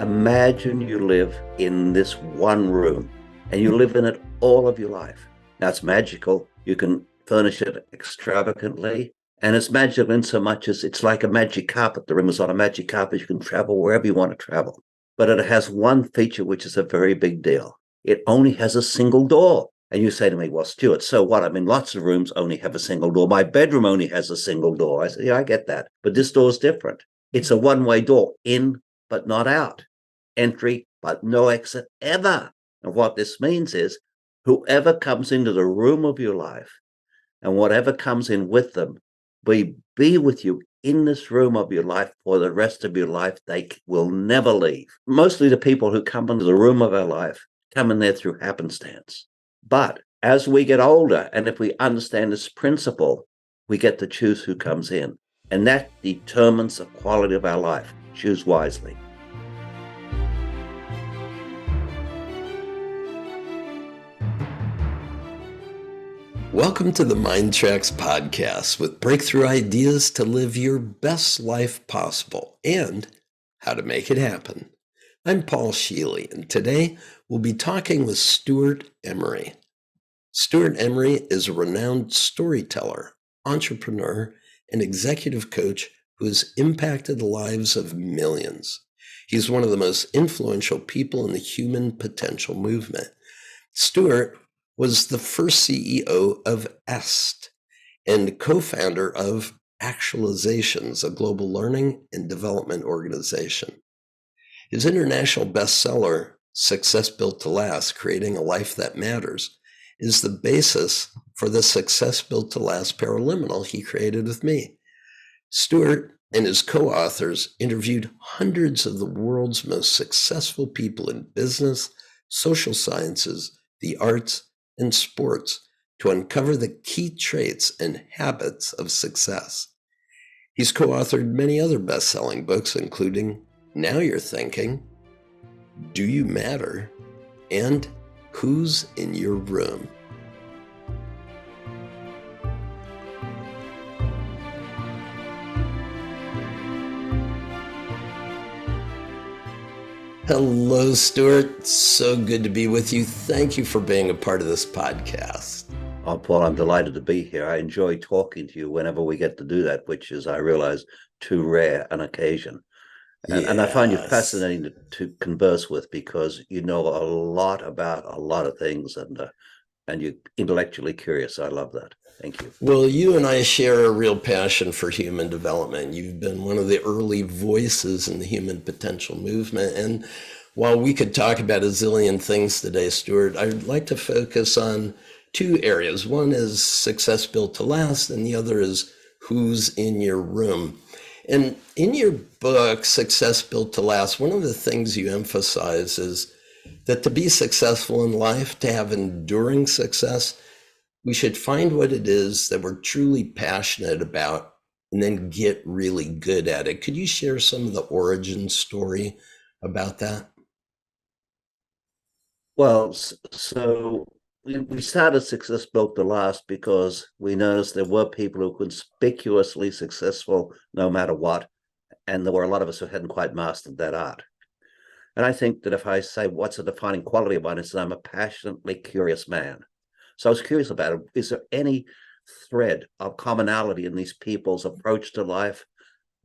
Imagine you live in this one room and you live in it all of your life. Now it's magical. You can furnish it extravagantly. And it's magical in so much as it's like a magic carpet. The room is on a magic carpet. You can travel wherever you want to travel. But it has one feature, which is a very big deal. It only has a single door. And you say to me, well, Stuart, so what? I mean, lots of rooms only have a single door. My bedroom only has a single door. I say, yeah, I get that. But this door is different. It's a one-way door, in but not out. Entry but no exit ever. And what this means is whoever comes into the room of your life and whatever comes in with them, be with you in this room of your life for the rest of your life. They will never leave. Mostly the people who come into the room of our life come in there through happenstance. But as we get older, and if we understand this principle, we get to choose who comes in. And that determines the quality of our life. Choose wisely. Welcome to the MINDTRX podcast with breakthrough ideas to live your best life possible and how to make it happen. I'm Paul Scheele, and today we'll be talking with Stewart Emery. Stewart Emery is a renowned storyteller, entrepreneur, and executive coach who has impacted the lives of millions. He's one of the most influential people in the human potential movement. Stewart was the first CEO of EST and co-founder of Actualizations, a global learning and development organization. His international bestseller, Success Built to Last, Creating a Life That Matters, is the basis for the Success Built to Last Paraliminal he created with me. Stewart and his co-authors interviewed hundreds of the world's most successful people in business, social sciences, the arts, and sports to uncover the key traits and habits of success. He's co-authored many other best-selling books, including Now You're Thinking, Do You Matter, and Who's in Your Room? Hello, Stewart. So good to be with you. Thank you for being a part of this podcast. Oh, Paul, I'm delighted to be here. I enjoy talking to you whenever we get to do that, which is, I realize, too rare an occasion. And I find you fascinating to converse with because you know a lot about a lot of things and you're intellectually curious. I love that. Thank you. Well, you and I share a real passion for human development. You've been one of the early voices in the human potential movement. And while we could talk about a zillion things today, Stewart, I'd like to focus on two areas. One is Success Built to Last, and the other is Who's in Your Room. And in your book, Success Built to Last, one of the things you emphasize is that to be successful in life, to have enduring success, we should find what it is that we're truly passionate about and then get really good at it. Could you share some of the origin story about that? Well, so we started Success Built to Last because we noticed there were people who were conspicuously successful no matter what. And there were a lot of us who hadn't quite mastered that art. And I think that if I say what's a defining quality of mine, it's that I'm a passionately curious man. So I was curious about it. Is there any thread of commonality in these people's approach to life,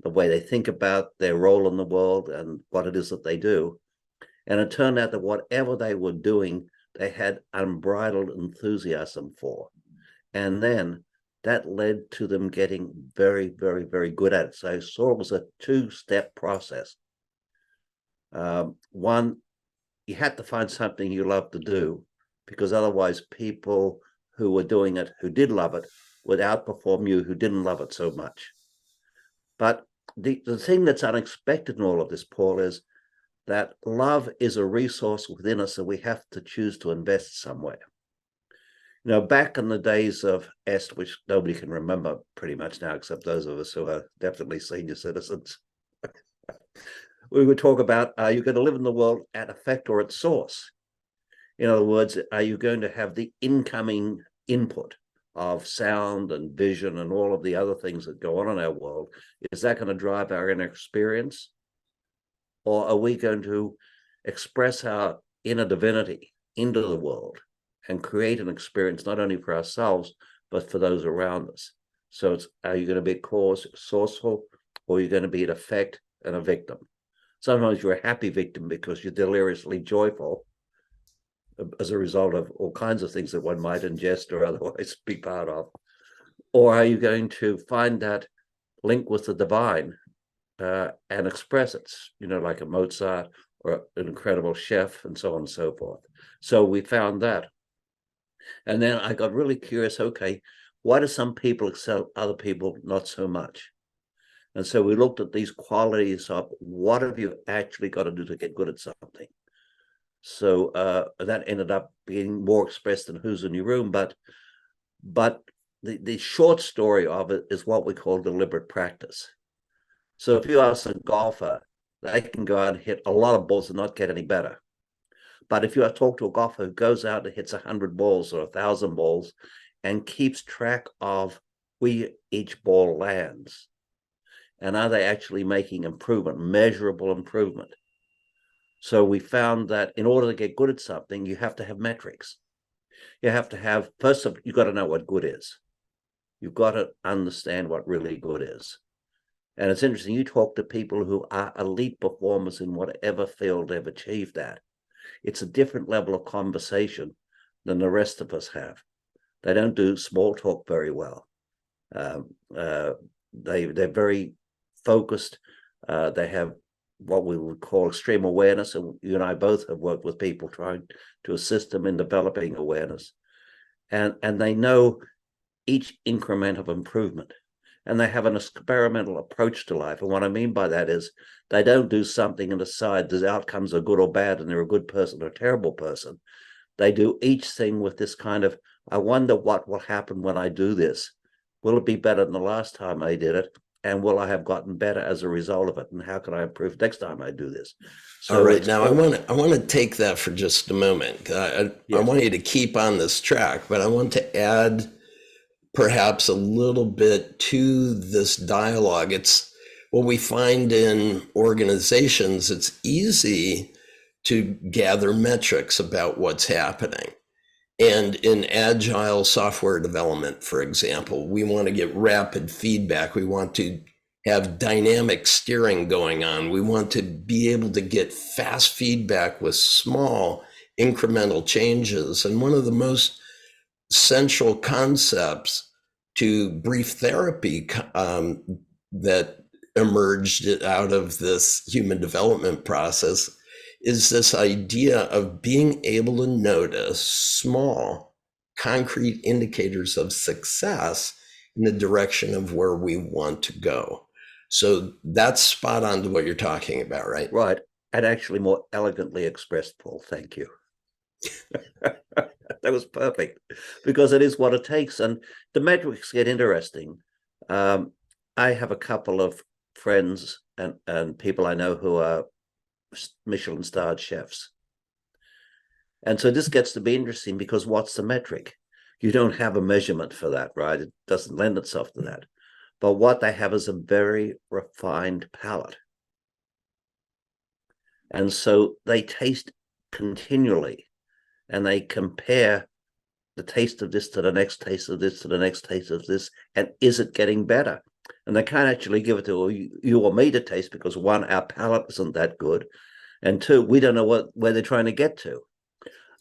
the way they think about their role in the world and what it is that they do? And it turned out that whatever they were doing, they had unbridled enthusiasm for. And then that led to them getting very, very, very good at it. So I saw it was a two-step process. One, you had to find something you love to do, because otherwise people who were doing it, who did love it, would outperform you who didn't love it so much. But the thing that's unexpected in all of this, Paul, is that love is a resource within us that we have to choose to invest somewhere. You know, back in the days of EST, which nobody can remember pretty much now, except those of us who are definitely senior citizens, we would talk about, are you going to live in the world at effect or at source? In other words, are you going to have the incoming input of sound and vision and all of the other things that go on in our world? Is that going to drive our inner experience? Or are we going to express our inner divinity into the world and create an experience not only for ourselves, but for those around us? So are you going to be a cause, sourceful, or are you going to be an effect and a victim? Sometimes you're a happy victim because you're deliriously joyful as a result of all kinds of things that one might ingest or otherwise be part of. Or are you going to find that link with the divine and express it, like a Mozart or an incredible chef and so on and so forth? So we found that. And then I got really curious, okay, why do some people excel, other people not so much? And so we looked at these qualities of what have you actually got to do to get good at something? So that ended up being more expressed than who's in your room. But the short story of it is what we call deliberate practice. So if you ask a golfer, they can go out and hit a lot of balls and not get any better. But if you talk to a golfer who goes out and hits 100 balls or 1,000 balls and keeps track of where each ball lands, and are they actually making improvement, measurable improvement? So we found that in order to get good at something, you have to have metrics. You have to have, first of all, you've got to know what good is. You've got to understand what really good is. And it's interesting, you talk to people who are elite performers in whatever field they've achieved that. It's a different level of conversation than the rest of us have. They don't do small talk very well. They're very focused. They have what we would call extreme awareness. And you and I both have worked with people trying to assist them in developing awareness. And they know each increment of improvement. And they have an experimental approach to life. And what I mean by that is they don't do something and decide the outcomes are good or bad and they're a good person or a terrible person. They do each thing with this kind of, I wonder what will happen when I do this. Will it be better than the last time I did it? And will I have gotten better as a result of it? And how can I improve next time I do this? So all right, now I want to take that for just a moment. I want you to keep on this track, but I want to add perhaps a little bit to this dialogue. It's what we find in organizations. It's easy to gather metrics about what's happening. And in agile software development, for example, we want to get rapid feedback. We want to have dynamic steering going on. We want to be able to get fast feedback with small incremental changes. And one of the most central concepts to brief therapy that emerged out of this human development process is this idea of being able to notice small, concrete indicators of success in the direction of where we want to go. So that's spot on to what you're talking about, right? Right. And actually more elegantly expressed, Paul. Thank you. That was perfect, because it is what it takes. And the metrics get interesting. I have a couple of friends and people I know who are Michelin starred chefs. And so this gets to be interesting, because what's the metric? You don't have a measurement for that, right? It doesn't lend itself to that. But what they have is a very refined palate. And so they taste continually, and they compare the taste of this to the next taste of this to the next taste of this, and is it getting better? And they can't actually give it to you or me to taste, because one, our palate isn't that good, and two, we don't know where they're trying to get to.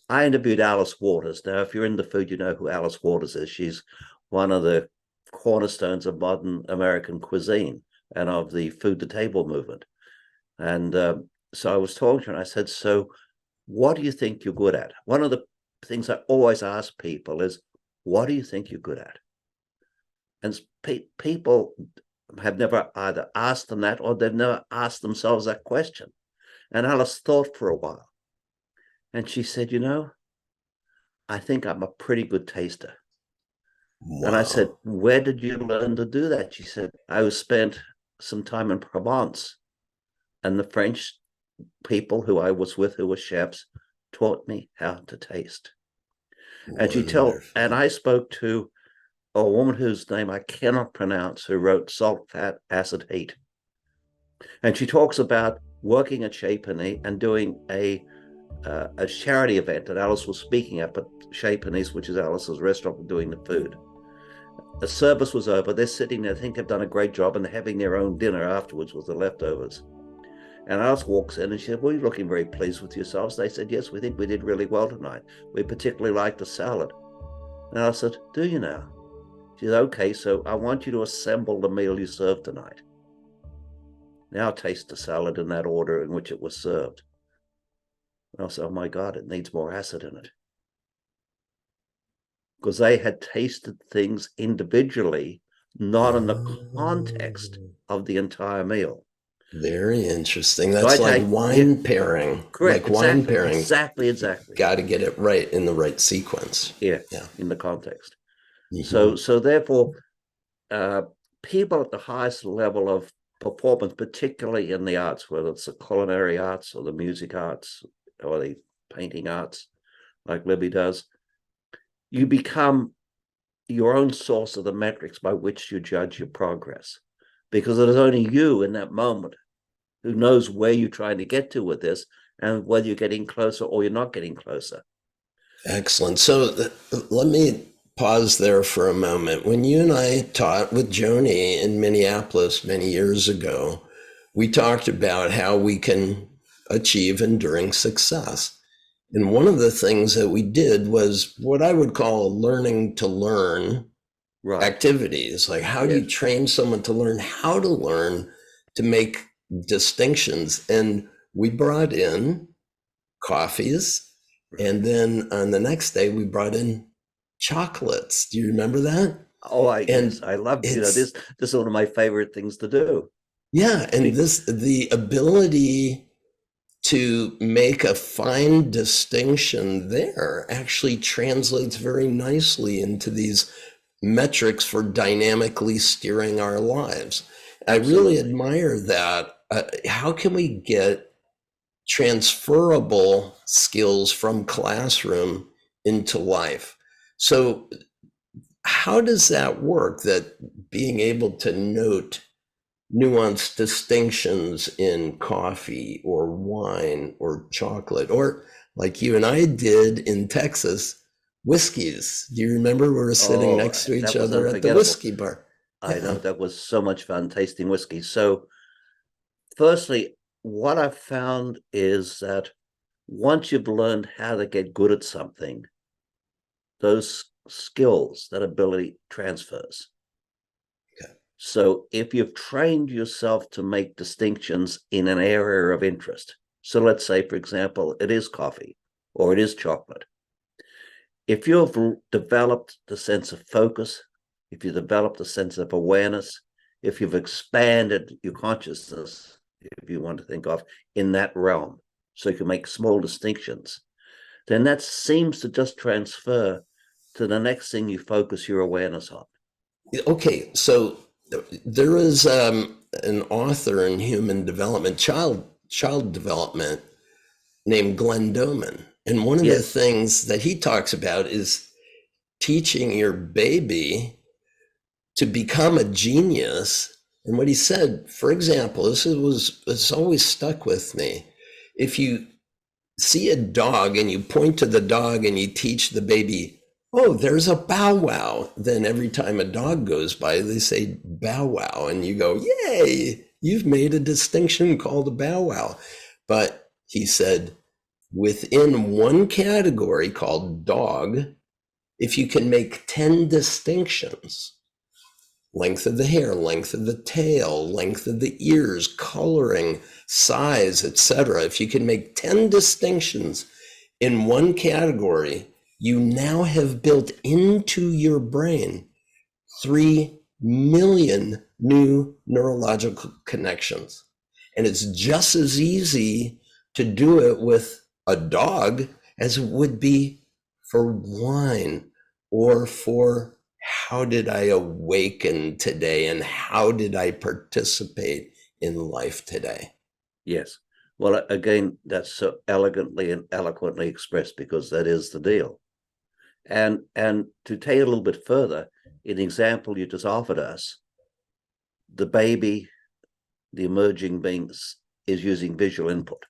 I interviewed Alice Waters. Now, if you're into food, you know who Alice Waters is. She's one of the cornerstones of modern American cuisine and of the food to table movement. And so I was talking to her and I said, so what do you think you're good at? One of the things I always ask people is, what do you think you're good at? And people have never either asked them that, or they've never asked themselves that question. And Alice thought for a while. And she said, I think I'm a pretty good taster. Wow. And I said, where did you learn to do that? She said, I spent some time in Provence, and the French people who I was with, who were chefs, taught me how to taste. Wonderful. And I spoke to a woman whose name I cannot pronounce, who wrote Salt, Fat, Acid, Heat. And she talks about working at Chez Panisse and doing a charity event that Alice was speaking at, but Chez Panisse, which is Alice's restaurant, doing the food. The service was over. They're sitting there, I think they've done a great job, and they're having their own dinner afterwards with the leftovers. And Alice walks in and she said, well, you're looking very pleased with yourselves. They said, yes, we think we did really well tonight. We particularly liked the salad. And I said, do you now? She said, okay, so I want you to assemble the meal you served tonight. Now taste the salad in that order in which it was served. And I said, oh my God, it needs more acid in it. Because they had tasted things individually, not in the context of the entire meal. Very interesting. That's like wine pairing. Correct. Like wine pairing. Exactly. Got to get it right in the right sequence. Yeah. In the context. So therefore, people at the highest level of performance, particularly in the arts, whether it's the culinary arts or the music arts or the painting arts, like Libby does, you become your own source of the metrics by which you judge your progress, because it is only you in that moment who knows where you're trying to get to with this and whether you're getting closer or you're not getting closer. Excellent. So let me pause there for a moment. When you and I taught with Joni in Minneapolis many years ago, we talked about how we can achieve enduring success. And one of the things that we did was what I would call learning to learn activities. Like, how do you train someone to learn how to learn to make distinctions? And we brought in coffees. And then on the next day, we brought in chocolates. Do you remember that? Oh, yes, I love this is one of my favorite things to do. Yeah, and the ability to make a fine distinction there actually translates very nicely into these metrics for dynamically steering our lives. Absolutely. I really admire that. How can we get transferable skills from classroom into life? So how does that work, that being able to note nuanced distinctions in coffee or wine or chocolate, or like you and I did in Texas, whiskeys? Do you remember we were sitting next to each other at the whiskey bar? I know, that was so much fun tasting whiskey. So firstly, what I've found is that once you've learned how to get good at something, those skills, that ability transfers. Okay. So if you've trained yourself to make distinctions in an area of interest, so let's say, for example, it is coffee or it is chocolate. If you've developed the sense of focus, if you developed a sense of awareness, if you've expanded your consciousness, if you want to think of in that realm, so you can make small distinctions, then that seems to just transfer to the next thing you focus your awareness on. Okay, so there is an author in human development, child development, named Glenn Doman. And one of the things that he talks about is teaching your baby to become a genius. And what he said, for example, it's always stuck with me. If you see a dog and you point to the dog and you teach the baby, oh, there's a bow wow, then every time a dog goes by, they say bow wow. And you go, yay, you've made a distinction called a bow wow. But he said, within one category called dog, if you can make 10 distinctions, length of the hair, length of the tail, length of the ears, coloring, size, etc. If you can make 10 distinctions in one category, you now have built into your brain 3 million new neurological connections. And it's just as easy to do it with a dog as it would be for wine, or for how did I awaken today and how did I participate in life today? Yes. Well, again, that's so elegantly and eloquently expressed, because that is the deal. And to take it a little bit further, in the example you just offered us, the baby, the emerging beings, is using visual input.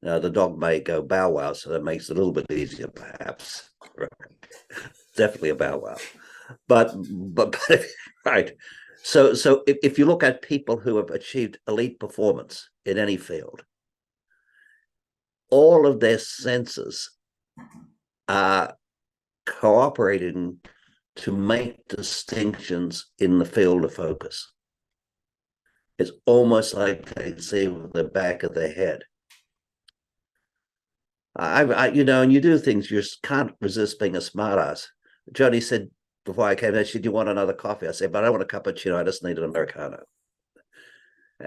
Now, the dog may go bow wow, so that makes it a little bit easier, perhaps. Right. Definitely a bow wow. But right. So if you look at people who have achieved elite performance in any field, all of their senses are cooperating to make distinctions in the field of focus. It's almost like they see with the back of their head. And you do things, you just can't resist being a smartass. Jody said before I came, she said, "Do you want another coffee?" I said, "But I don't want a cappuccino. I just need an Americano."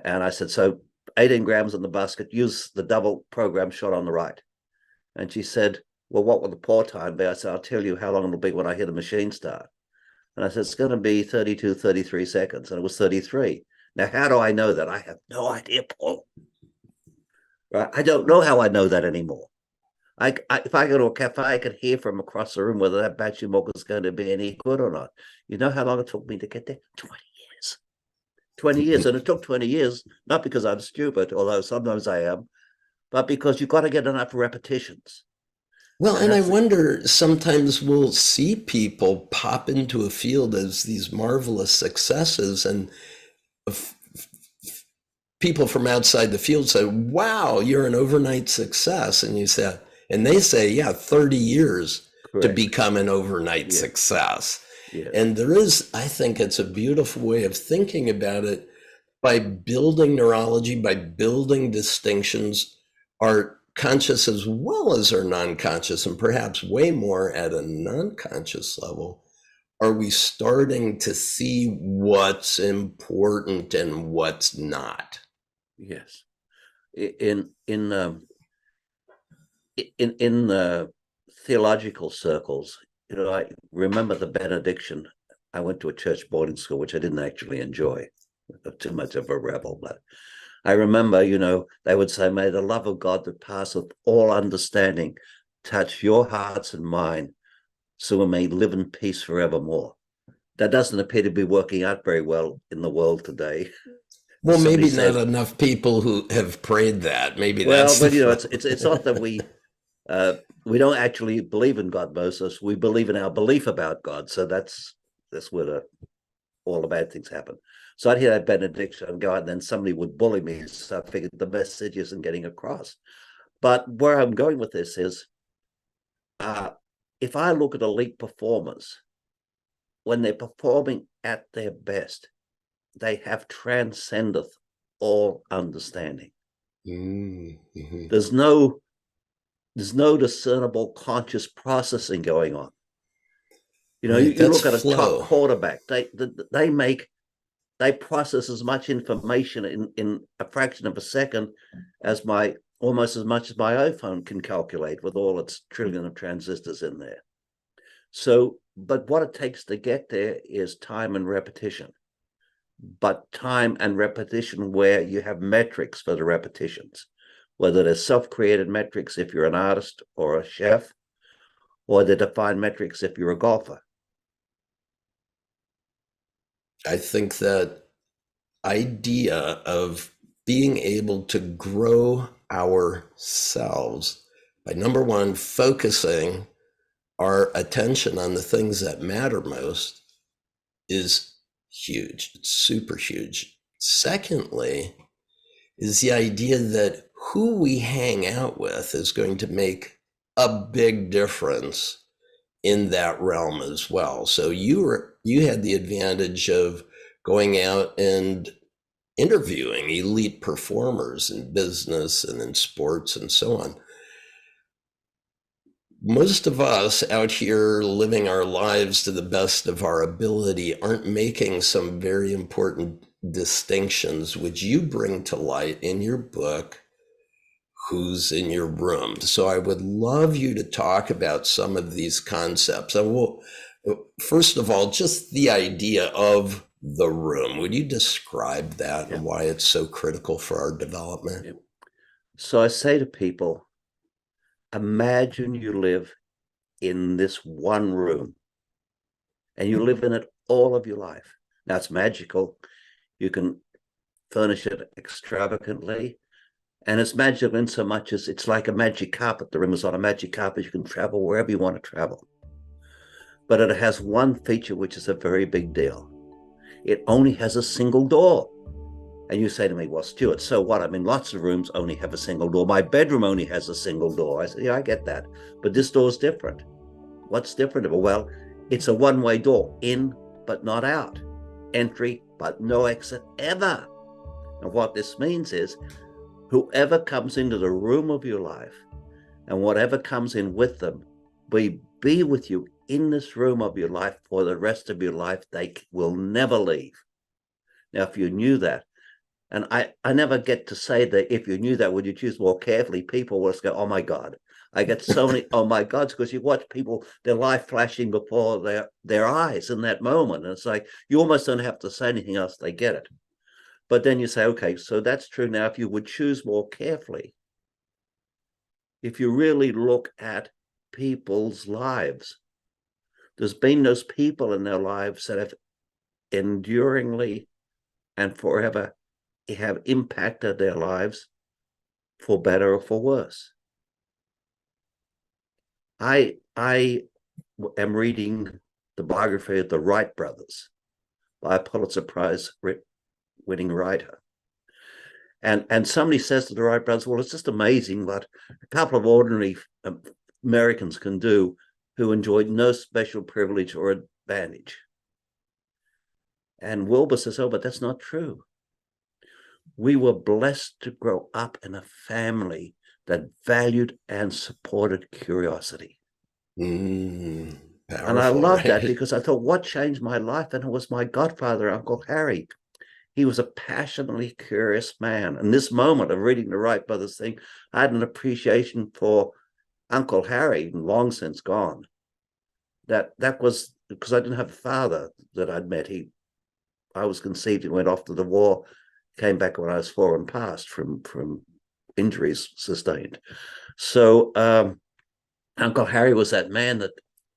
And I said, "So 18 grams in the basket, use the double program shot on the right." And she said, "Well, what will the pour time be?" I said, "I'll tell you how long it'll be when I hear the machine start." And I said, "It's going to be 32, 33 seconds." And it was 33. Now, how do I know that? I have no idea, Paul. Right? I don't know how I know that anymore. If I go to a cafe, I could hear from across the room whether that battery milk is going to be any good or not. You know how long it took me to get there? 20 years. 20 years. And it took 20 years, not because I'm stupid, although sometimes I am, but because you've got to get enough repetitions. Well, and I wonder, sometimes we'll see people pop into a field as these marvelous successes, and people from outside the field say, "Wow, you're an overnight success." And you say, and they say, "Yeah, 30 years Correct. to become an overnight success." Yes. And there is, I think it's a beautiful way of thinking about it. By building neurology, by building distinctions, our conscious as well as our non-conscious, and perhaps way more at a non-conscious level, are we starting to see what's important and what's not? Yes. In theological circles, I remember the benediction. I went to a church boarding school, which I didn't actually enjoy. Too much of a rebel, but I remember, they would say, "May the love of God that passeth all understanding touch your hearts and mine, so we may live in peace forevermore." That doesn't appear to be working out very well in the world today. Well, maybe not enough people who have prayed that. Maybe that's but it's not that we don't actually believe in God, Moses. We believe in our belief about God. So that's where all the bad things happen. So I'd hear that benediction and go out, and then somebody would bully me. So I figured the message isn't getting across. But where I'm going with this is, if I look at elite performers, when they're performing at their best, they have transcended all understanding. Mm-hmm. There's no discernible conscious processing going on. Right, you look at a flow. top quarterback, they process as much information in a fraction of a second as almost as much as my iPhone can calculate with all its trillion of transistors in there. So, but what it takes to get there is time and repetition. But time and repetition where you have metrics for the repetitions, whether they're self-created metrics if you're an artist or a chef, or the defined metrics if you're a golfer. I think that idea of being able to grow ourselves by, number one, focusing our attention on the things that matter most is huge. It's super huge. Secondly, is the idea that who we hang out with is going to make a big difference in that realm as well. So you had the advantage of going out and interviewing elite performers in business and in sports and so on. Most of us out here living our lives to the best of our ability aren't making some very important distinctions, which you bring to light in your book, Who's in Your Room. So I would love you to talk about some of these concepts. First of all, just the idea of the room. Would you describe that and why it's so critical for our development? Yeah. So I say to people, imagine you live in this one room and you live in it all of your life. Now, it's magical. You can furnish it extravagantly. And it's magical in so much as it's like a magic carpet. The room is on a magic carpet. You can travel wherever you want to travel. But it has one feature, which is a very big deal. It only has a single door. And you say to me, well, Stewart, so what? I mean, lots of rooms only have a single door. My bedroom only has a single door. I said, yeah, I get that. But this door is different. What's different? Well, it's a one-way door, in but not out. Entry but no exit ever. And what this means is whoever comes into the room of your life and whatever comes in with them will be with you in this room of your life for the rest of your life. They will never leave. Now, if you knew that, and I never get to say that if you knew that, would you choose more carefully? People will just go, oh my God. I get so many, oh my God, because you watch people, their life flashing before their eyes in that moment. And it's like, you almost don't have to say anything else, they get it. But then you say, okay, so that's true. Now, if you would choose more carefully, if you really look at people's lives, there's been those people in their lives that have enduringly and forever have impacted their lives for better or for worse. I am reading the biography of the Wright brothers by a Pulitzer Prize winning writer. And somebody says to the Wright brothers, well, it's just amazing what a couple of ordinary Americans can do who enjoyed no special privilege or advantage. And Wilbur says, oh, but that's not true. We were blessed to grow up in a family that valued and supported curiosity. Powerful, and I loved that right? because I thought, what changed my life? And it was my godfather, Uncle Harry. He was a passionately curious man. And this moment of reading the Wright brothers thing, I had an appreciation for Uncle Harry, long since gone. That was because I didn't have a father that I'd met. I was conceived and went off to the war, came back when I was 4 and passed from injuries sustained. So Uncle Harry was that man that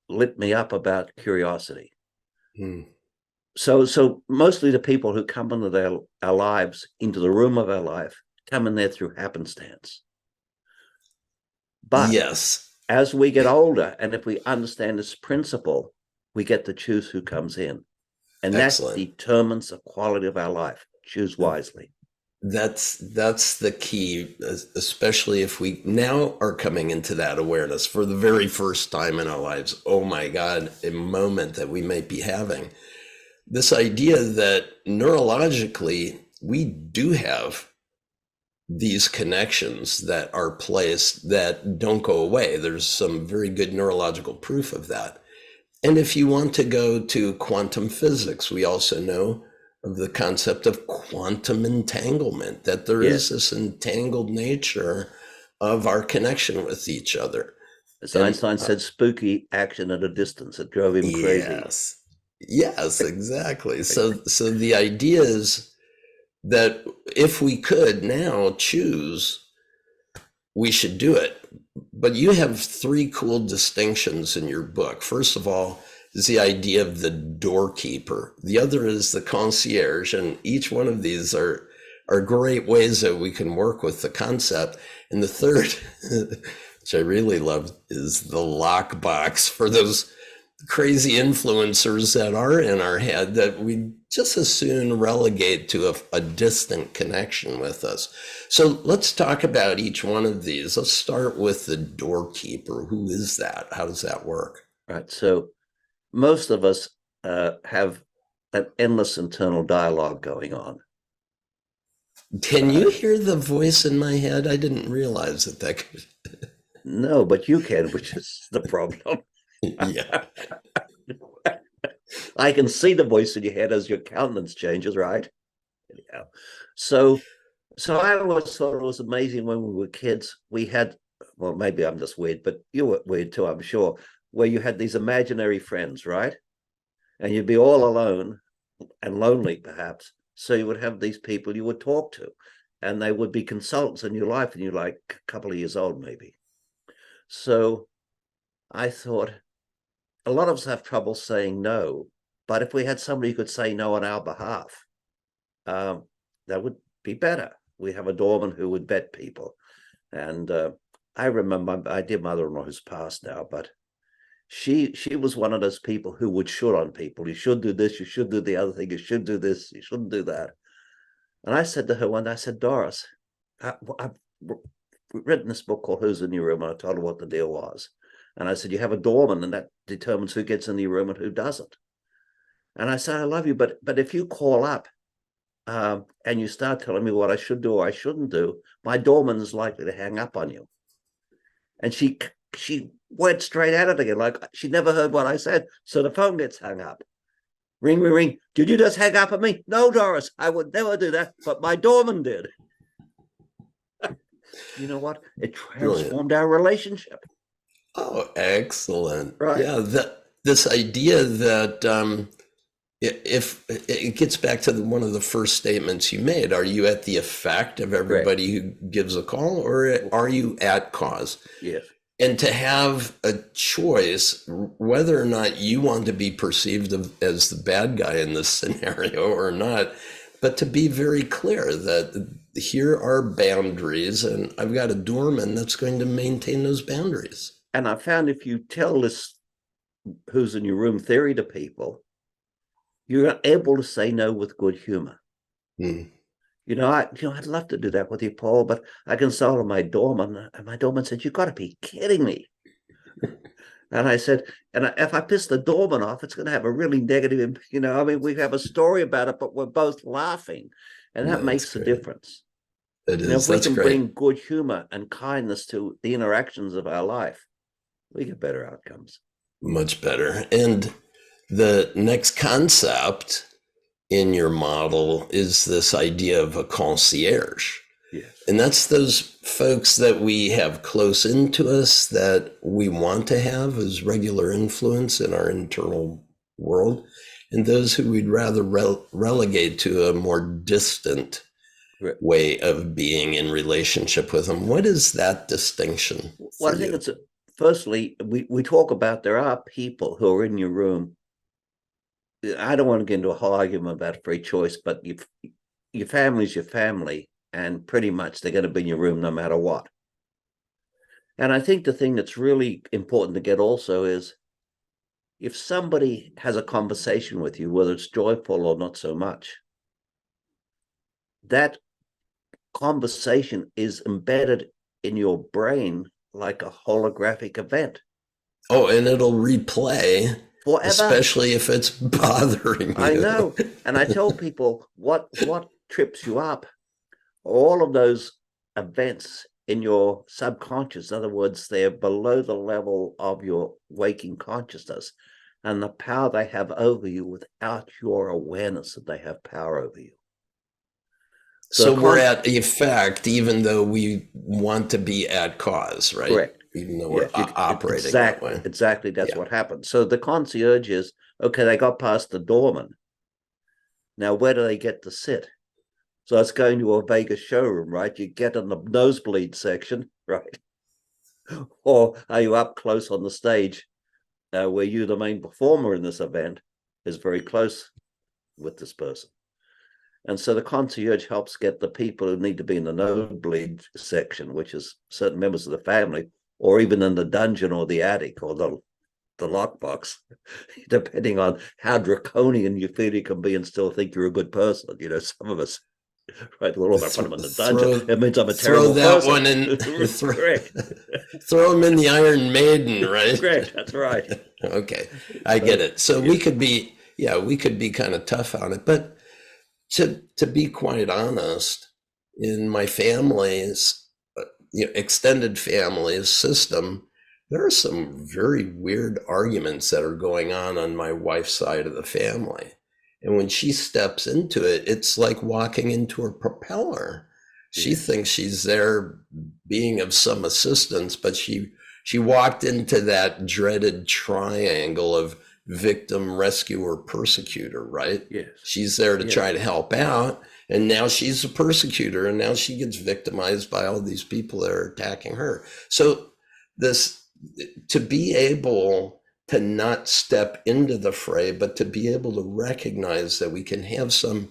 lit me up about curiosity. So mostly the people who come into our lives, into the room of our life, come in there through happenstance. But Yes, as we get older, and if we understand this principle, we get to choose who comes in. And excellent. that determines the quality of our life. Choose wisely. That's the key, especially if we now are coming into that awareness for the very first time in our lives. Oh my God, a moment that we might be having. This idea that neurologically we do have these connections that are placed that don't go away. There's some very good neurological proof of that. And if you want to go to quantum physics, we also know of the concept of quantum entanglement, that there is this entangled nature of our connection with each other. As Einstein said, spooky action at a distance. It drove him crazy. Yes, exactly. So the idea is that if we could now choose, we should do it. But you have 3 cool distinctions in your book. First of all, is the idea of the doorkeeper. The other is the concierge, and each one of these are great ways that we can work with the concept. And the third, which I really love, is the lockbox for those crazy influencers that are in our head that we just as soon relegate to a distant connection with us. So let's talk about each one of these. Let's start with the doorkeeper. Who is that? How does that work? Right. So most of us have an endless internal dialogue going on. Can you hear the voice in my head? I didn't realize that could. No, but you can, which is the problem. Yeah. I can see the voice in your head as your countenance changes, right? Yeah. So I always thought it was amazing when we were kids. We had, well, maybe I'm just weird, but you were weird too, I'm sure, where you had these imaginary friends, right? And you'd be all alone and lonely, perhaps. So you would have these people you would talk to, and they would be consultants in your life, and you're like a couple of years old, maybe. So I thought, a lot of us have trouble saying no, but if we had somebody who could say no on our behalf, that would be better. we have a doorman who would vet people. And I remember my dear mother-in-law, who's passed now, but she was one of those people who would should on people. You should do this, you should do the other thing, you should do this, you shouldn't do that. And I said to her one day, I said, Doris, I've written this book called Who's in Your Room, and I told her what the deal was. And I said, you have a doorman, and that determines who gets in your room and who doesn't. And I said, I love you, but if you call up and you start telling me what I should do or I shouldn't do, my doorman is likely to hang up on you. And she went straight at it again, like she never heard what I said. So the phone gets hung up. Ring, ring, ring. Did you just hang up on me? No, Doris, I would never do that, but my doorman did. You know what? It transformed our relationship. Oh, excellent. Right. Yeah, this idea that if it gets back to one of the first statements you made, are you at the effect of everybody who gives a call, or are you at cause? Yes. And to have a choice whether or not you want to be perceived as the bad guy in this scenario or not, but to be very clear that here are boundaries, and I've got a doorman that's going to maintain those boundaries. And I found if you tell this who's in your room theory to people, you're able to say no with good humor. Mm. I'd love to do that with you, Paul, but I consulted my doorman, and my doorman said, "You got to be kidding me." And I said, if I piss the doorman off, it's going to have a really negative, we have a story about it, but we're both laughing, and that makes a difference. It is. If we can bring good humor and kindness to the interactions of our life, we get better outcomes. Much better. And the next concept in your model is this idea of a concierge. Yes. And that's those folks that we have close into us that we want to have as regular influence in our internal world, and those who we'd rather relegate to a more distant way of being in relationship with them. What is that distinction? Well, I think it's firstly, we talk about there are people who are in your room. I don't want to get into a whole argument about free choice, but your family's your family, and pretty much they're going to be in your room no matter what. And I think the thing that's really important to get also is if somebody has a conversation with you, whether it's joyful or not so much, that conversation is embedded in your brain like a holographic event. Oh, and it'll replay forever, especially if it's bothering you. I know. And I tell people what trips you up, all of those events in your subconscious. In other words, they're below the level of your waking consciousness, and the power they have over you without your awareness that they have power over you. So we're at effect, even though we want to be at cause, right? Correct. Even though we're operating that way. Exactly. That's what happens. So the concierge is, okay, they got past the doorman. Now, where do they get to sit? So it's going to a Vegas showroom, right? You get in the nosebleed section, right? Or are you up close on the stage where you, the main performer in this event, is very close with this person? And so the concierge helps get the people who need to be in the nosebleed section, which is certain members of the family, or even in the dungeon or the attic or the lockbox, depending on how draconian you feel you can be and still think you're a good person. Some of us, right, we'll all put them in the dungeon. It means I'm a terrible person. Throw that one in. Throw them in the Iron Maiden, right? Correct, that's right. Okay, I get it. So we could be kind of tough on it, but to be quite honest, in my family's extended family's system, there are some very weird arguments that are going on my wife's side of the family. And when she steps into it, it's like walking into a propeller. She thinks she's there being of some assistance, but she walked into that dreaded triangle of victim, rescuer, persecutor, right? Yes. She's there to try to help out, and now she's a persecutor, and now she gets victimized by all these people that are attacking her. So to be able to not step into the fray, but to be able to recognize that we can have some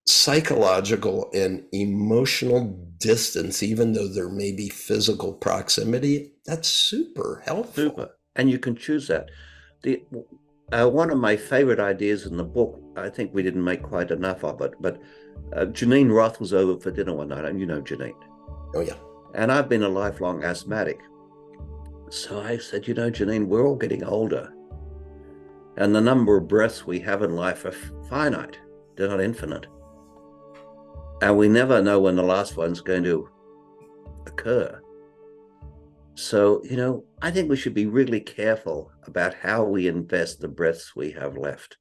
psychological and emotional distance, even though there may be physical proximity, that's super helpful. Super. And you can choose that. The one of my favorite ideas in the book, I think we didn't make quite enough of it, but Janine Roth was over for dinner one night, and you know Janine. Oh, yeah. And I've been a lifelong asthmatic. So I said, you know, Janine, we're all getting older. And the number of breaths we have in life are finite. They're not infinite. And we never know when the last one's going to occur. So, you know, I think we should be really careful about how we invest the breaths we have left.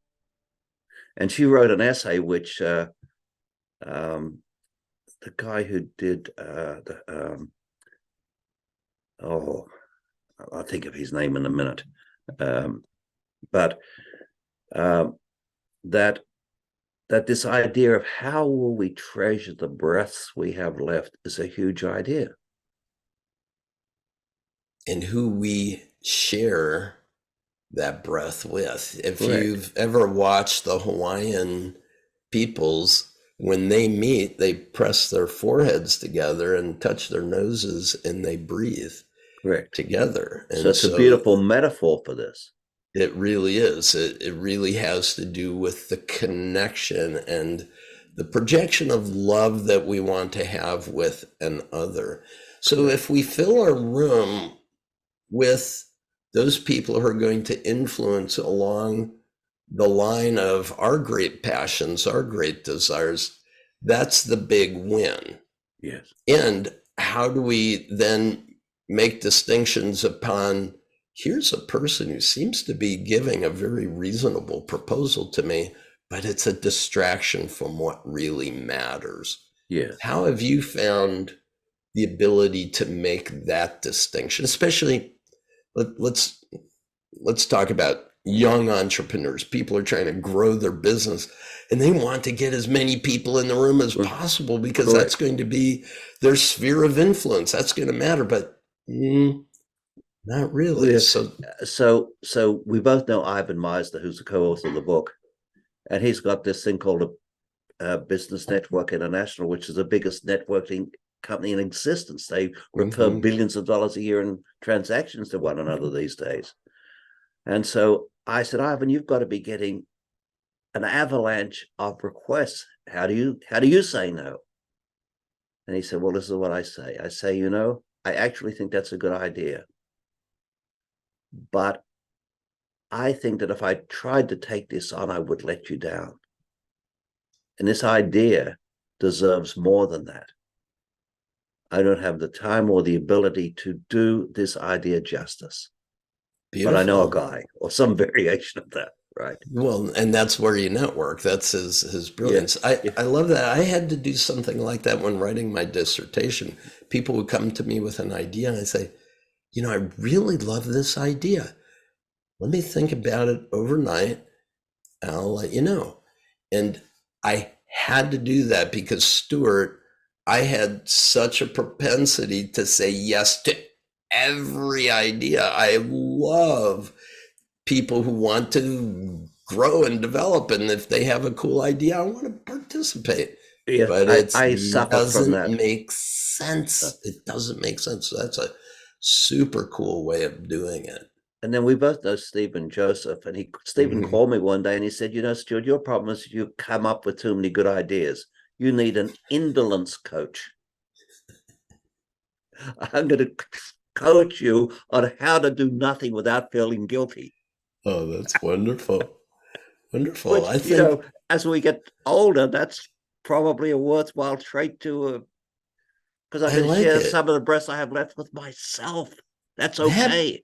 And she wrote an essay, which the guy who did, I'll think of his name in a minute. But that this idea of how will we treasure the breaths we have left is a huge idea. And who we share that breath with. If Correct. You've ever watched the Hawaiian peoples, when they meet, they press their foreheads together and touch their noses, and they breathe Correct. together. And so it's a beautiful metaphor for this. It really is. It really has to do with the connection and the projection of love that we want to have with an other. So if we fill our room with those people who are going to influence along the line of our great passions, our great desires, that's the big win. Yes. And how do we then make distinctions upon, here's a person who seems to be giving a very reasonable proposal to me, but it's a distraction from what really matters. Yes. How have you found the ability to make that distinction? Especially, let's talk about young entrepreneurs. People are trying to grow their business, and they want to get as many people in the room as possible because Correct. That's going to be their sphere of influence. That's going to matter, but not really. Yeah. So we both know Ivan Misner, who's the co-author of the book, and he's got this thing called a Business Network International, which is the biggest networking company in existence. They refer billions of dollars a year in transactions to one another these days. And so I said, Ivan, you've got to be getting an avalanche of requests. How do you say no? And he said, well, this is what I say. I say, you know, I actually think that's a good idea. But I think that if I tried to take this on, I would let you down. And this idea deserves more than that. I don't have the time or the ability to do this idea justice. Beautiful. But I know a guy or some variation of that, right? Well, and that's where you network. That's his brilliance. Yeah. I love that. I had to do something like that when writing my dissertation. People would come to me with an idea and I say, you know, I really love this idea. Let me think about it overnight. And I'll let you know. And I had to do that because Stewart, I had such a propensity to say yes to every idea. I love people who want to grow and develop, and if they have a cool idea, I want to participate. Yeah, but I suffer from that. Make sense. It doesn't make sense. So that's a super cool way of doing it. And then we both know Stephen Joseph, and Stephen called me one day and he said, you know, Stuart, your problem is you come up with too many good ideas. You need an indolence coach. I'm going to coach you on how to do nothing without feeling guilty. Oh, that's wonderful. Wonderful. Which, I think, you know, as we get older, that's probably a worthwhile trait to, because I can share some of the breaths I have left with myself. That's okay.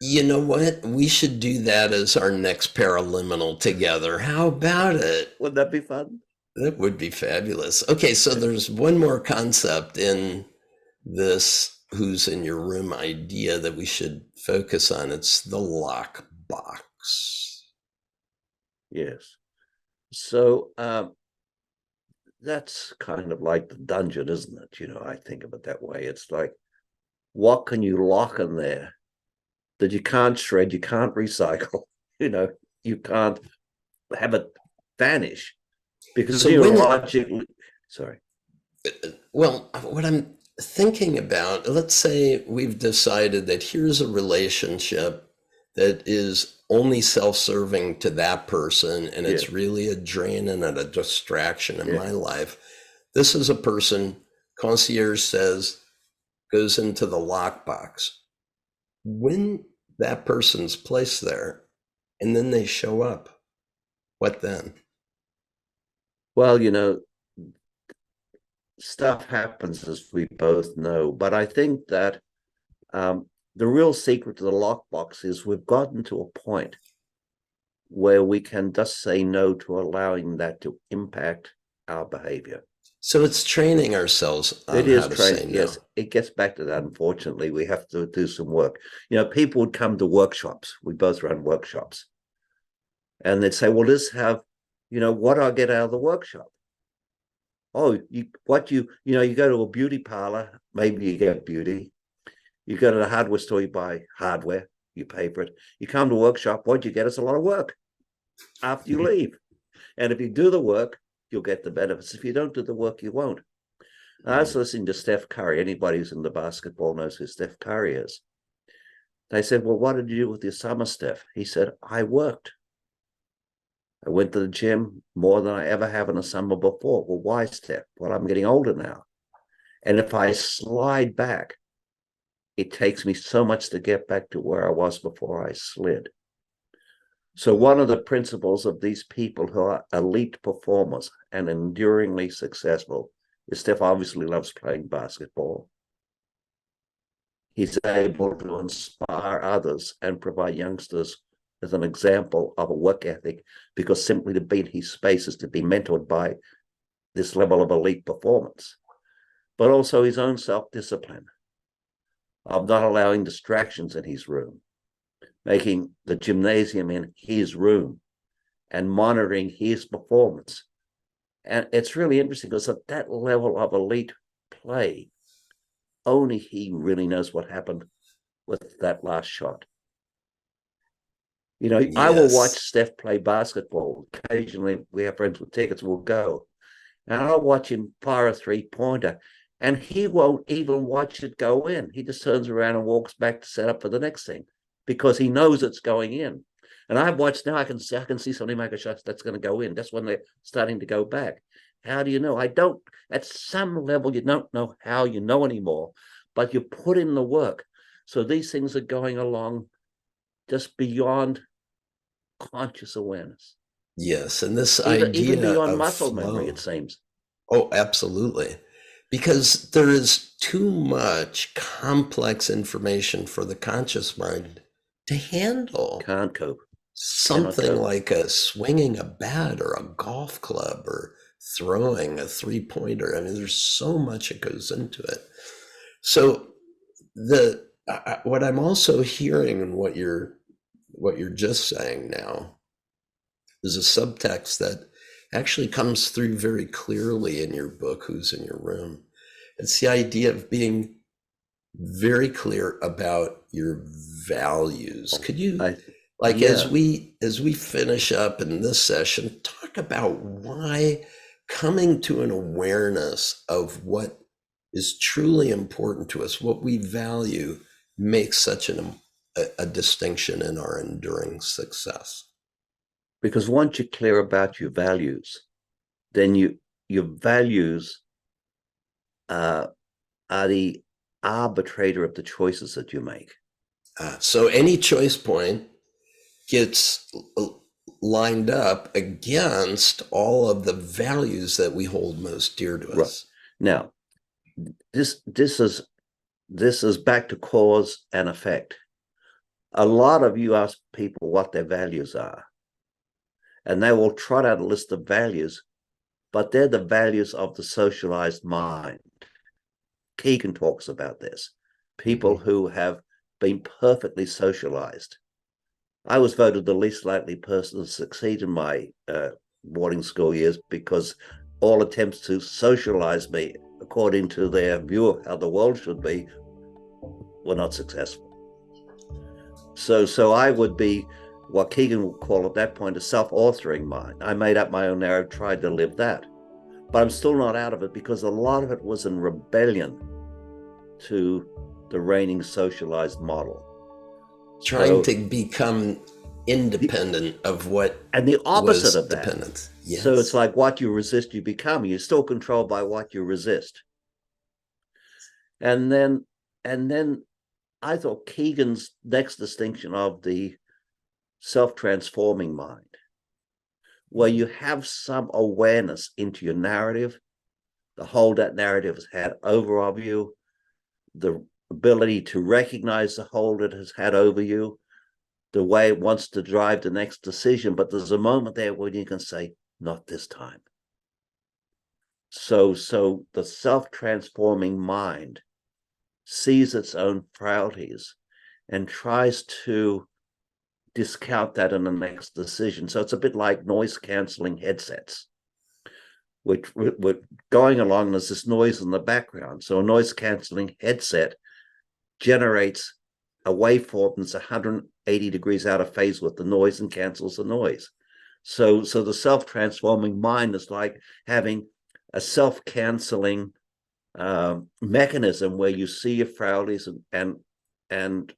You know what? We should do that as our next Paraliminal together. How about it? Wouldn't that be fun? That would be fabulous. Okay, so there's one more concept in this who's in your room idea that we should focus on. It's the lockbox. Yes. So that's kind of like the dungeon, isn't it? You know, I think of it that way. It's like, what can you lock in there that you can't shred, you can't recycle, you know, you can't have it vanish? Because So when neurologically, sorry. Well, what I'm thinking about, let's say we've decided that here's a relationship that is only self-serving to that person, and Yeah, it's really a drain and a distraction in yeah. my life. This is a person, Concierge says, goes into the lockbox. When that person's placed there and then they show up, what then? Well, stuff happens, as we both know. But I think that the real secret to the lockbox is we've gotten to a point where we can just say no to allowing that to impact our behavior. So it's training ourselves It on is how to say training. no. Yes, it gets back to that. Unfortunately, we have to do some work. People would come to workshops. We both run workshops. And they'd say, well, let's have, what do I get out of the workshop? Oh, you go to a beauty parlor, maybe you get beauty. You go to the hardware store, you buy hardware, you pay for it. You come to a workshop, what you get is a lot of work after you leave. And if you do the work, you'll get the benefits. If you don't do the work, you won't. I was listening to Steph Curry. Anybody who's into basketball knows who Steph Curry is. They said, well, what did you do with your summer, Steph? He said, I worked. I went to the gym more than I ever have in a summer before. Well, why, Steph? Well, I'm getting older now. And if I slide back, it takes me so much to get back to where I was before I slid. So one of the principles of these people who are elite performers and enduringly successful is Steph obviously loves playing basketball. He's able to inspire others and provide youngsters with an example of a work ethic, because simply to be in his space is to be mentored by this level of elite performance, but also his own self-discipline of not allowing distractions in his room, making the gymnasium in his room and monitoring his performance. And it's really interesting because at that level of elite play, only he really knows what happened with that last shot. I will watch Yes. Steph play basketball. Occasionally, we have friends with tickets, we'll go. And I'll watch him fire a three-pointer, and he won't even watch it go in. He just turns around and walks back to set up for the next thing because he knows it's going in. And I've watched now, I can see somebody make a shot that's going to go in. That's when they're starting to go back. How do you know? I don't. At some level, you don't know how you know anymore, but you put in the work. So these things are going along just beyond conscious awareness, Yes, and this even idea beyond of muscle memory, it flow. seems. Oh, absolutely. Because there is too much complex information for the conscious mind to handle. Can't cope, cannot Something cope. like swinging a bat or a golf club or throwing a three-pointer. I mean, there's so much that goes into it. So what I'm also hearing and what you're just saying now is a subtext that actually comes through very clearly in your book, Who's in Your Room. It's the idea of being very clear about your values. Could you, I like, as Yeah, we finish up in this session, talk about why coming to an awareness of what is truly important to us, what we value, makes such a distinction in our enduring success? because once you're clear about your values, then your values uh, are the arbitrator of the choices that you make. So any choice point gets lined up against all of the values that we hold most dear to Right. us. Now, this is back to cause and effect. A lot of you ask people what their values are, and they will trot out a list of values, but they're the values of the socialized mind. Keegan talks about this. People who have been perfectly socialized. I was voted the least likely person to succeed in my boarding school years because all attempts to socialize me according to their view of how the world should be were not successful. So I would be what Keegan would call at that point a self-authoring mind. I made up my own narrative, tried to live that. But I'm still not out of it because a lot of it was in rebellion to the reigning socialized model. Trying to become independent of what and the opposite was of that. Dependent. Yes. So it's like what you resist, you become. You're still controlled by what you resist. And then I thought Keegan's next distinction of the self-transforming mind, where you have some awareness into your narrative, the hold that narrative has had over of you, the ability to recognize the hold it has had over you, the way it wants to drive the next decision, but there's a moment there where you can say, not this time. So the self-transforming mind sees its own frailties and tries to discount that in the next decision. So it's a bit like noise-canceling headsets, which we're going along, there's this noise in the background. So a noise-canceling headset generates a waveform that's 180 degrees out of phase with the noise and cancels the noise. So the self-transforming mind is like having a self-canceling mechanism where you see your frailties and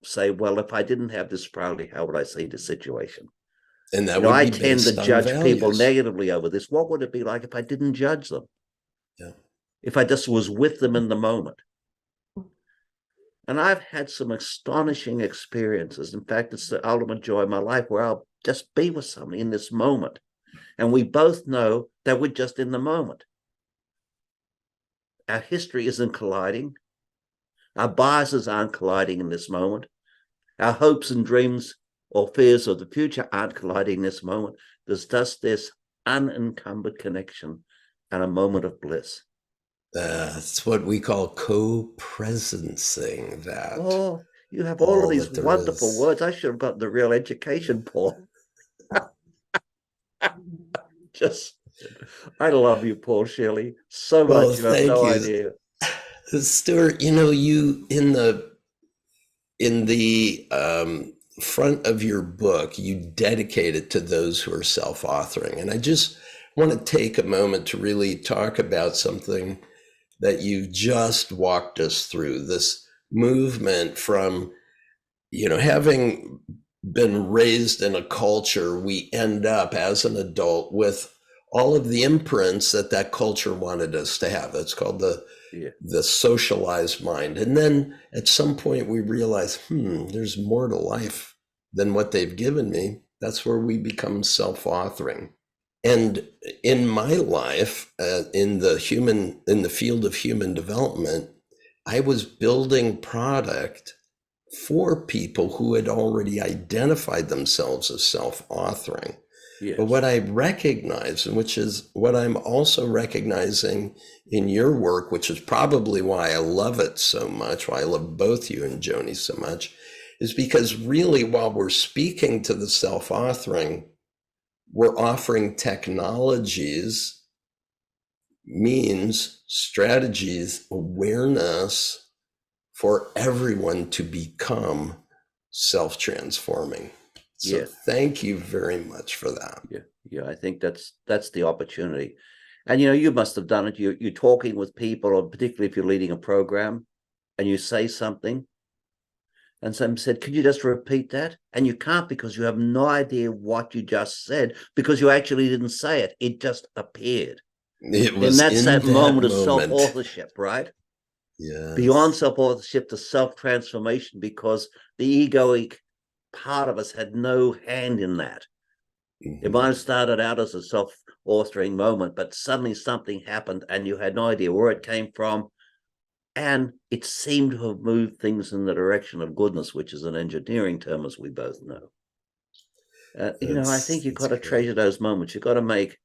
say, well, if I didn't have this frailty, how would I see the situation? And that would be I tend to judge people values. negatively over this. What would it be like if I didn't judge them? Yeah. If I just was with them in the moment? And I've had some astonishing experiences. In fact, it's the ultimate joy of my life where I'll just be with somebody in this moment. And we both know that we're just in the moment. Our history isn't colliding. Our biases aren't colliding in this moment. Our hopes and dreams or fears of the future aren't colliding in this moment. There's just this unencumbered connection and a moment of bliss. That's what we call co-presencing that. Oh, you have all of these wonderful words. I should have gotten the real education, Paul. I love you, Paul Scheele, so much. You have no idea. Stewart, you in the front of your book, you dedicate it to those who are self-authoring. And I just want to take a moment to really talk about something that you've just walked us through, this movement from, having been raised in a culture, we end up as an adult with all of the imprints that culture wanted us to have. That's called the socialized mind. And then at some point we realize, there's more to life than what they've given me. That's where we become self-authoring. And in my life, in the field of human development, I was building product for people who had already identified themselves as self-authoring. Yes. But what I recognize, and which is what I'm also recognizing in your work, which is probably why I love it so much, why I love both you and Joni so much, is because really while we're speaking to the self-authoring, we're offering technologies, means, strategies, awareness for everyone to become self-transforming. So thank you very much for that. Yeah, I think that's the opportunity. And you must have done it. You're talking with people, or particularly if you're leading a program, and you say something, and someone said, "Could you just repeat that?" And you can't, because you have no idea what you just said, because you actually didn't say it. It just appeared. It was that moment of self-authorship, right? Yeah. Beyond self-authorship to self-transformation, because the egoic part of us had no hand in that. Mm-hmm. It might have started out as a self-authoring moment, but suddenly something happened and you had no idea where it came from. And it seemed to have moved things in the direction of goodness, which is an engineering term, as we both know. I think you've got to treasure those moments. You've got to make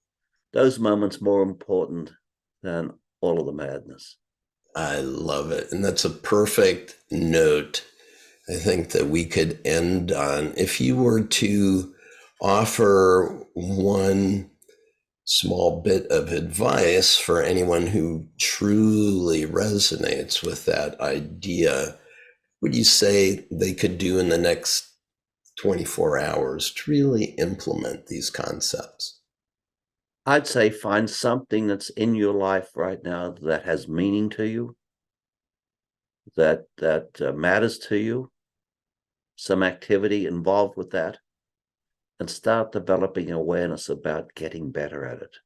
those moments more important than all of the madness. I love it. And that's a perfect note, I think, that we could end on. If you were to offer one small bit of advice for anyone who truly resonates with that idea, what would you say they could do in the next 24 hours to really implement these concepts? I'd say find something that's in your life right now that has meaning to you, that matters to you, some activity involved with that, and start developing awareness about getting better at it.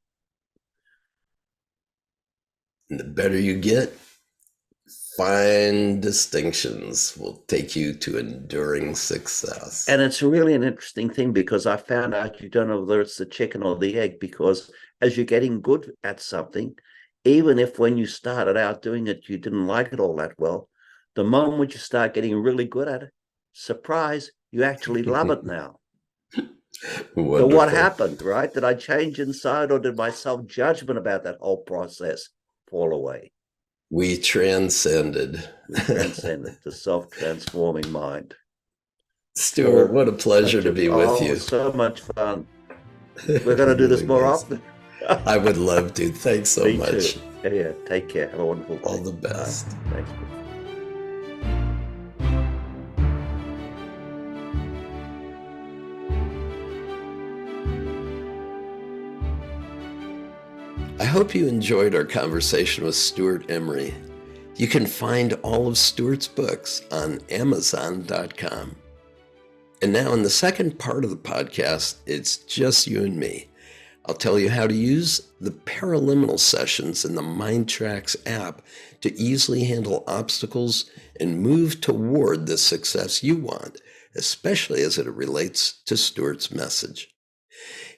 And the better you get, fine distinctions will take you to enduring success. And it's really an interesting thing, because I found out you don't know whether it's the chicken or the egg, because as you're getting good at something, even if when you started out doing it, you didn't like it all that well, the moment you start getting really good at it, surprise, you actually love it now. Wonderful. So what happened, right? Did I change inside, or did my self-judgment about that whole process fall away? We transcended. We transcended the self-transforming mind. Stuart, what a pleasure to be with you. So much fun. We're going to do this more often. I would love to. Thanks so much. Too. Yeah, take care. Have a wonderful day. All the best. Thanks. I hope you enjoyed our conversation with Stewart Emery. You can find all of Stewart's books on Amazon.com. And now in the second part of the podcast, it's just you and me. I'll tell you how to use the Paraliminal sessions in the MINDTRX app to easily handle obstacles and move toward the success you want, especially as it relates to Stewart's message.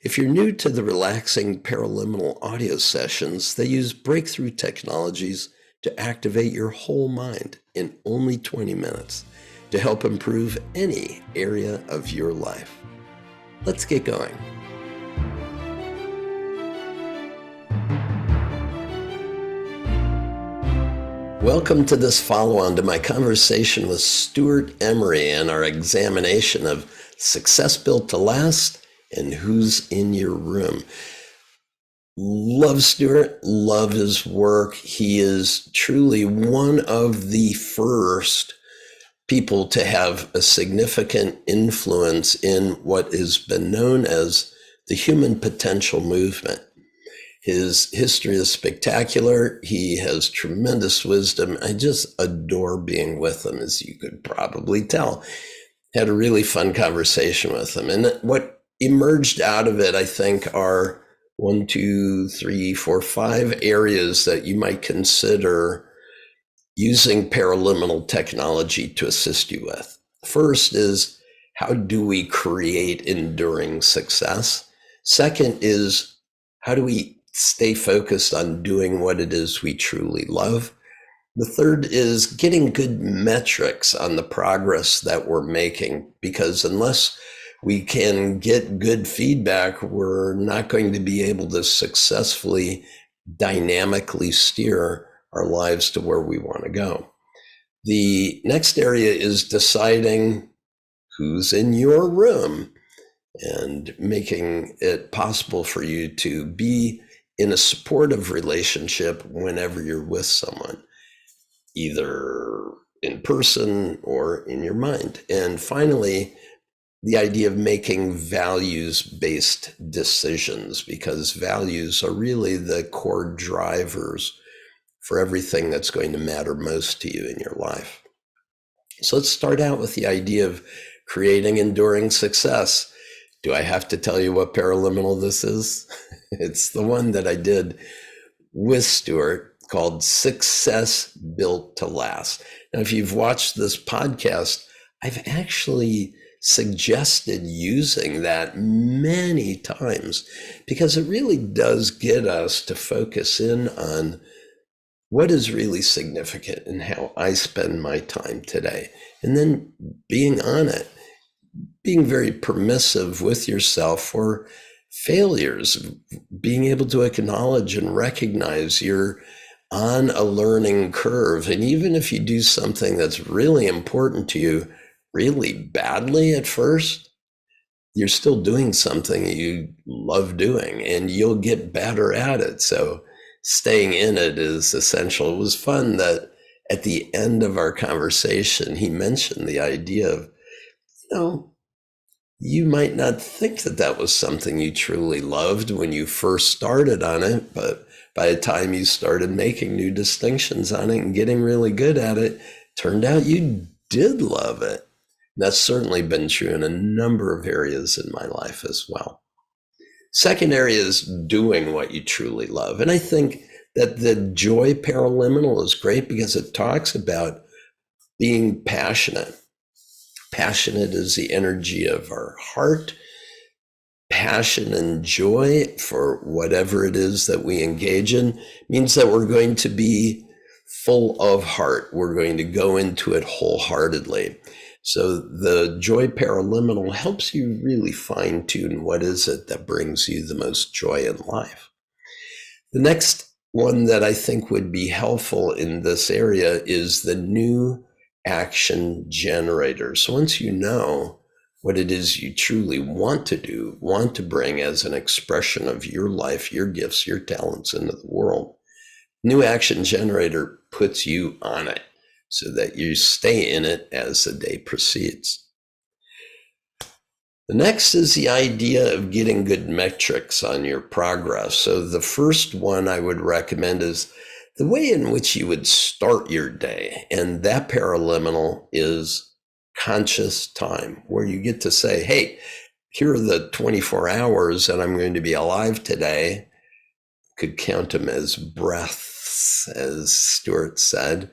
If you're new to the relaxing Paraliminal audio sessions, they use breakthrough technologies to activate your whole mind in only 20 minutes to help improve any area of your life. Let's get going. Welcome to this follow-on to my conversation with Stewart Emery and our examination of Success Built to Last and Who's in Your Room. Love Stewart, love his work. He is truly one of the first people to have a significant influence in what has been known as the human potential movement. His history is spectacular. He has tremendous wisdom. I just adore being with him, as you could probably tell. Had a really fun conversation with him. And what emerged out of it, I think, are 5 areas that you might consider using paraliminal technology to assist you with. First is, how do we create enduring success? Second is, how do we stay focused on doing what it is we truly love? The third is getting good metrics on the progress that we're making, because unless we can get good feedback, we're not going to be able to successfully, dynamically steer our lives to where we want to go. The next area is deciding who's in your room and making it possible for you to be in a supportive relationship whenever you're with someone, either in person or in your mind. And finally, the idea of making values-based decisions, because values are really the core drivers for everything that's going to matter most to you in your life. So let's start out with the idea of creating enduring success. Do I have to tell you what paraliminal this is? It's the one that I did with Stewart called Success Built to Last. Now, if you've watched this podcast, I've actually suggested using that many times, because it really does get us to focus in on what is really significant in how I spend my time today, and then being on it, being very permissive with yourself for failures, being able to acknowledge and recognize you're on a learning curve. And even if you do something that's really important to you really badly at first, you're still doing something you love doing, and you'll get better at it. So staying in it is essential. It was fun that at the end of our conversation, he mentioned the idea of, You might not think that that was something you truly loved when you first started on it, but by the time you started making new distinctions on it and getting really good at it, turned out you did love it. And that's certainly been true in a number of areas in my life as well. Second area is doing what you truly love. And I think that the joy paraliminal is great because it talks about being passionate. Passionate is the energy of our heart. Passion and joy for whatever it is that we engage in means that we're going to be full of heart. We're going to go into it wholeheartedly. So the joy paraliminal helps you really fine tune what is it that brings you the most joy in life. The next one that I think would be helpful in this area is the new action generator. So once you know what it is you truly want to do, want to bring as an expression of your life, your gifts, your talents into the world, new action generator puts you on it so that you stay in it as the day proceeds. The next is the idea of getting good metrics on your progress. So the first one I would recommend is the way in which you would start your day. And that paraliminal is conscious time, where you get to say, hey, here are the 24 hours that I'm going to be alive today. Could count them as breaths, as Stewart said.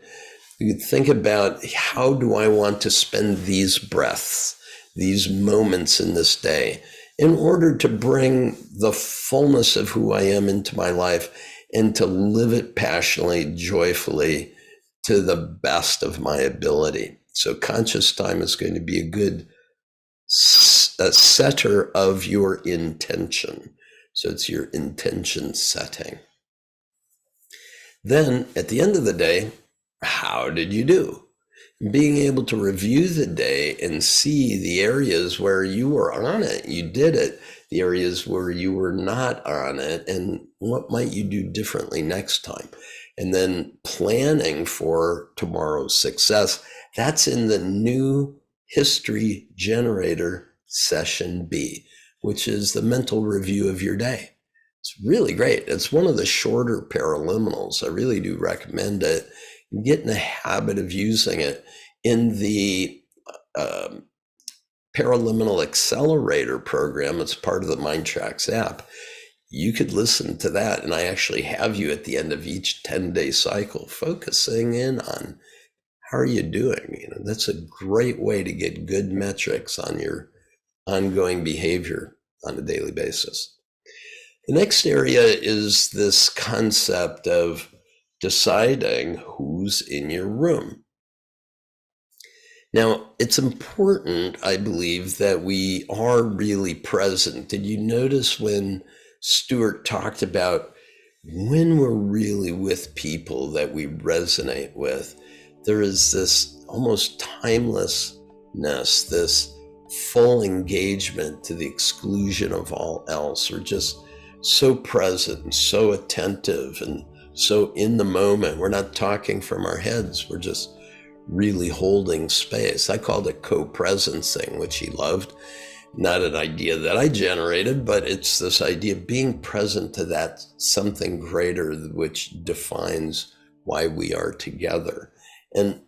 You could think about, how do I want to spend these breaths, these moments in this day, in order to bring the fullness of who I am into my life and to live it passionately, joyfully, to the best of my ability. So conscious time is going to be a good setter of your intention. So it's your intention setting. Then at the end of the day, how did you do? Being able to review the day and see the areas where you were on it, you did it, the areas where you were not on it, and what might you do differently next time? And then planning for tomorrow's success. That's in the new history generator session B, which is the mental review of your day. It's really great. It's one of the shorter paraliminals. I really do recommend it. Get in the habit of using it. In the Paraliminal Accelerator program, it's part of the MINDTRX app. You could listen to that, and I actually have you at the end of each 10-day cycle focusing in on how are you doing. That's a great way to get good metrics on your ongoing behavior on a daily basis. The next area is this concept of deciding who's in your room. Now, it's important, I believe, that we are really present. Did you notice when Stewart talked about when we're really with people that we resonate with, there is this almost timelessness, this full engagement to the exclusion of all else. We're just so present and so attentive and so in the moment. We're not talking from our heads. We're just really holding space. I called it co-presencing, which he loved. Not an idea that I generated, but it's this idea of being present to that something greater which defines why we are together. And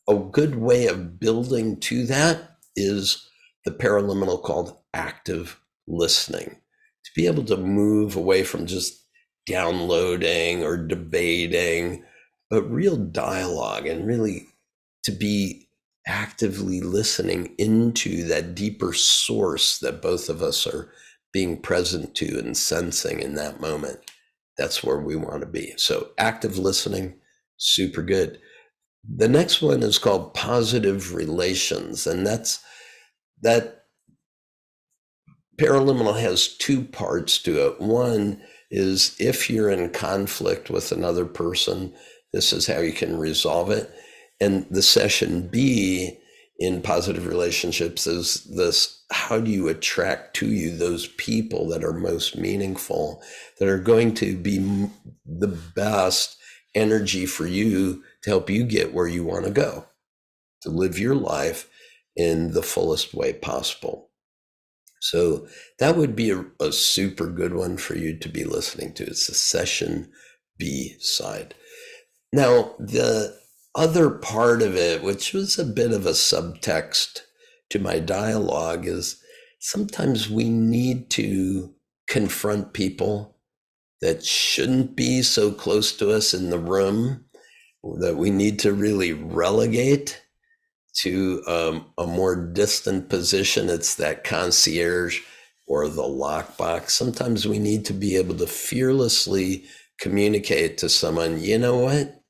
a good way of building to that is the paraliminal called active listening. To be able to move away from just downloading or debating, but real dialogue, and really to be actively listening into that deeper source that both of us are being present to and sensing in that moment. That's where we want to be. So active listening, super good. The next one is called positive relations, and that Paraliminal has two parts to it. One is if you're in conflict with another person, this is how you can resolve it. And the session B in positive relationships is this: how do you attract to you those people that are most meaningful, that are going to be the best energy for you to help you get where you want to go, to live your life in the fullest way possible. So that would be a super good one for you to be listening to. It's the session B side. Now, the other part of it, which was a bit of a subtext to my dialogue, is sometimes we need to confront people that shouldn't be so close to us in the room, that we need to really relegate to a more distant position. It's that concierge or the lockbox. Sometimes we need to be able to fearlessly communicate to someone, you know what?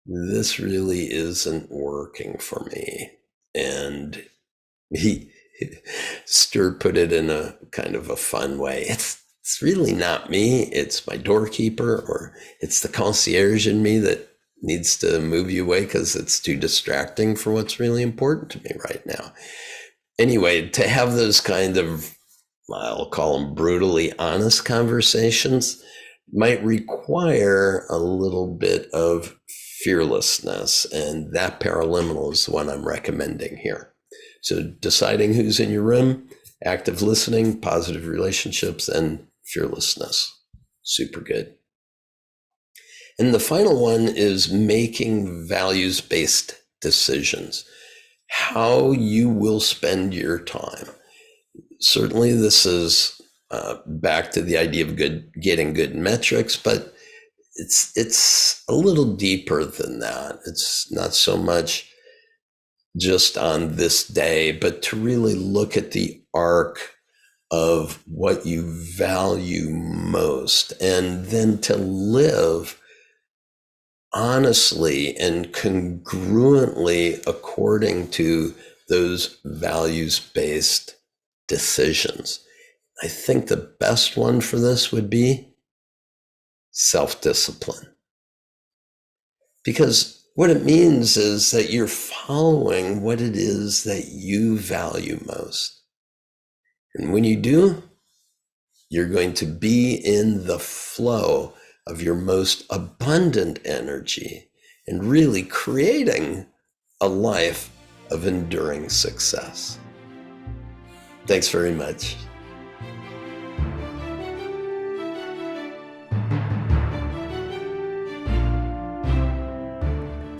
This really isn't working for me. And Stewart put it in a kind of a fun way. It's really not me. It's my doorkeeper, or it's the concierge in me that needs to move you away because it's too distracting for what's really important to me right now. Anyway, to have those kind of, I'll call them brutally honest conversations, might require a little bit of fearlessness, and that paraliminal is the one I'm recommending here. So deciding who's in your room, active listening, positive relationships, and fearlessness. Super good. And the final one is making values-based decisions. How you will spend your time. Certainly this is back to the idea of getting good metrics, but it's a little deeper than that. It's not so much just on this day, but to really look at the arc of what you value most, and then to live honestly and congruently according to those values-based decisions. I think the best one for this would be self-discipline. Because what it means is that you're following what it is that you value most. And when you do, you're going to be in the flow of your most abundant energy and really creating a life of enduring success. Thanks very much.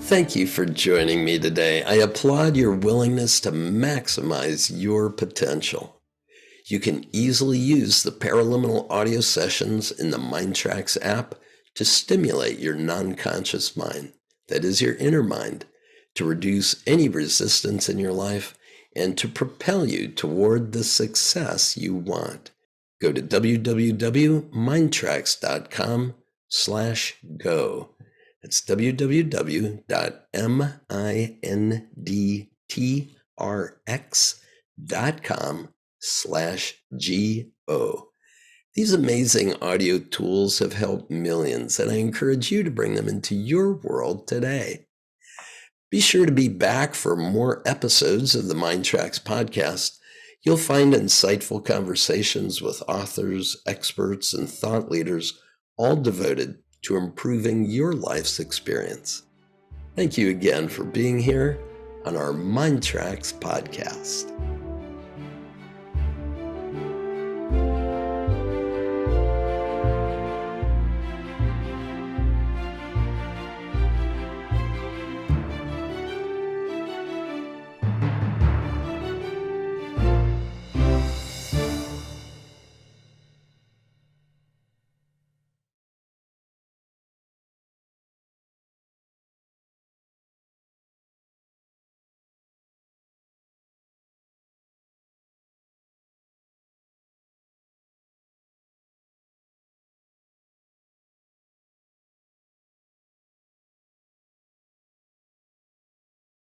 Thank you for joining me today. I applaud your willingness to maximize your potential. You can easily use the Paraliminal audio sessions in the MINDTRX app to stimulate your non-conscious mind, that is your inner mind, to reduce any resistance in your life and to propel you toward the success you want. Go to www.mindtrx.com/go. It's www.mindtrx.com/go. These amazing audio tools have helped millions, and I encourage you to bring them into your world today. Be sure to be back for more episodes of the MINDTRX podcast. You'll find insightful conversations with authors, experts, and thought leaders, all devoted to improving your life's experience. Thank you again for being here on our MINDTRX podcast.